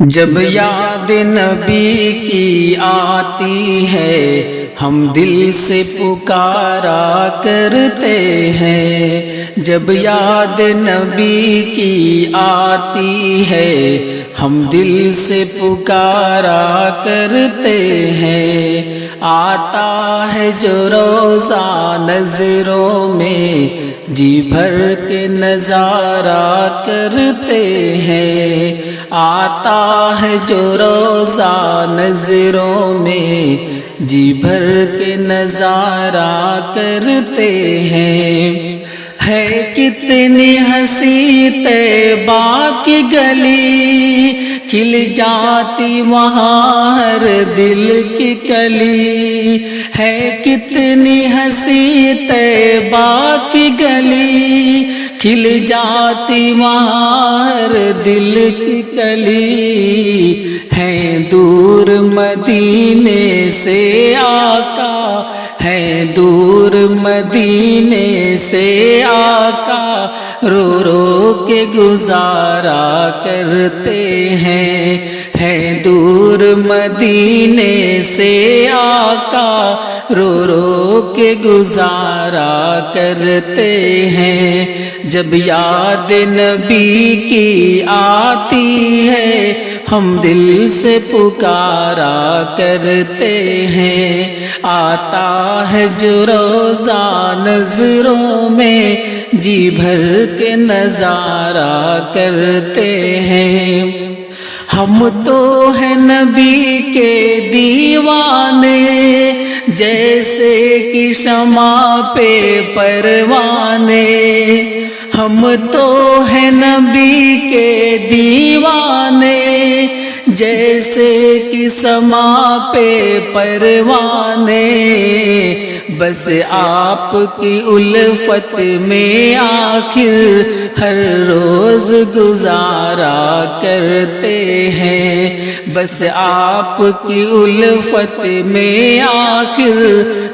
جب یاد نبی کی آتی ہے ہم دل سے پکارا کرتے ہیں، جب یاد نبی کی آتی ہے ہم دل سے پکارا کرتے ہیں، آتا ہے جو روزہ نظروں میں جی بھر کے نظارہ کرتے ہیں، آتا ہے جو روزہ نظروں میں جی بھر کے نظارہ کرتے ہیں۔ ہے کتنی ہنسی طیبہ کی گلی، کھل جاتی وہاں ہر دل کی کلی، ہے کتنی ہنسی طیبہ کی گلی، کھل جاتی وہاں ہر دل کی کلی، ہے دور مدینے سے آقا، ہے دور مدینے سے آقا، رو رو کے گزارا کرتے ہیں، ہے دور مدینے سے آقا، رو رو کے گزارا کرتے ہیں، جب یاد نبی کی آتی ہے ہم دل سے پکارا کرتے ہیں، آتا ہے جو روزہ نظروں میں جی بھر کے نظارہ کرتے ہیں۔ ہم تو ہیں نبی کے دیوانے، جیسے کہ شمع پہ پروانے، ہم تو ہیں نبی کے دیوانے، جیسے کہ سما پہ پروانے، بس آپ کی الفت میں آخر ہر روز گزارا کرتے ہیں، بس آپ کی الفت میں آخر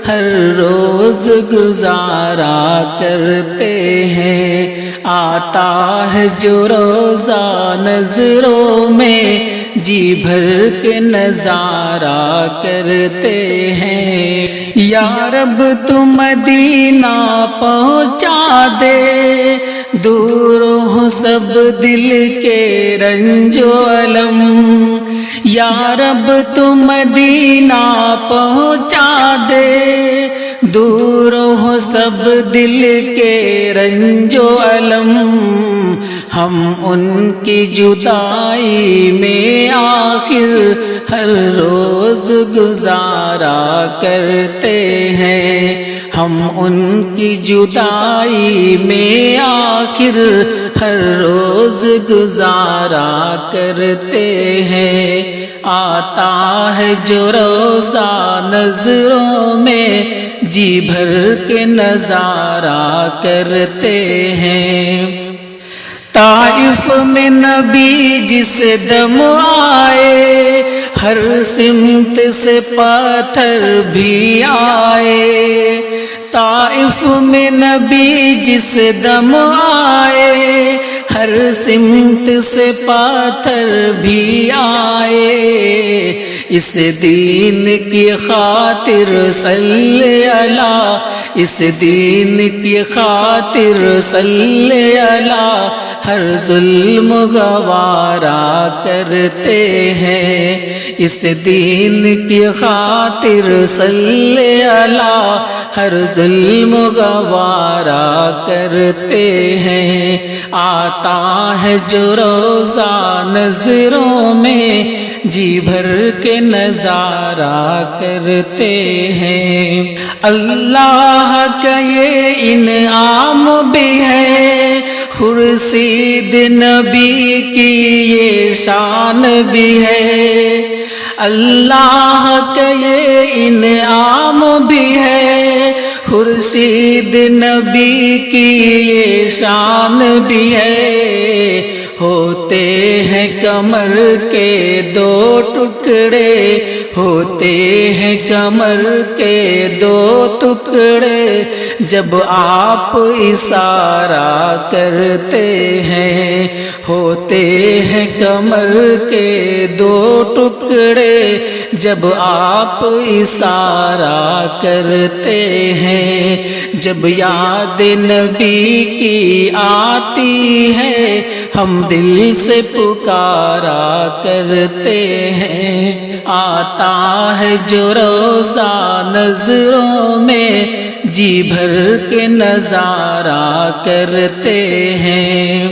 ہر روز گزارا کرتے ہیں، آتا ہے جو روزہ نظروں میں جی بھر کے نظارہ کرتے ہیں، یا رب تو مدینہ پہنچا دے، دور ہو سب دل کے رنج و الم، یا رب تو مدینہ پہنچا دے، دور ہو سب دل کے رنج و الم، ہم ان کی جدائی میں آخر ہر روز گزارا کرتے ہیں، ہم ان کی جدائی میں آخر ہر روز گزارا کرتے ہیں، آتا ہے جو روزہ نظروں میں جی بھر کے نظارہ کرتے ہیں۔ طائف میں نبی جس دم آئے، ہر سمت سے پتھر بھی آئے، طائف میں نبی جس دم آئے، ہر سمت سے پتھر بھی آئے، اس دین کی خاطر صلی اللہ، اس دین کی خاطر صلی اللہ، ہر ظلم گوارا کرتے ہیں، اس دین کی خاطر صلی اللہ، ہر ظلم گوارا کرتے ہیں، آتا ہے جو روزہ نظروں میں جی بھر کے نظارہ کرتے ہیں، اللہ کا یہ انعام بھی ہے، خورشید نبی کی یہ شان بھی ہے، اللہ کا یہ انعام بھی ہے، خورشید نبی کی یہ شان بھی ہے، ہوتے ہیں کمر کے دو ٹکڑے، ہوتے ہیں کمر کے دو ٹکڑے، جب آپ اشارہ کرتے ہیں، ہوتے ہیں کمر کے دو ٹکڑے، جب آپ اشارہ کرتے ہیں، جب یاد نبی کی آتی ہے ہم دل سے پکارا کرتے ہیں، آتا ہے جو روزہ نظروں میں جی بھر کے نظارہ کرتے ہیں،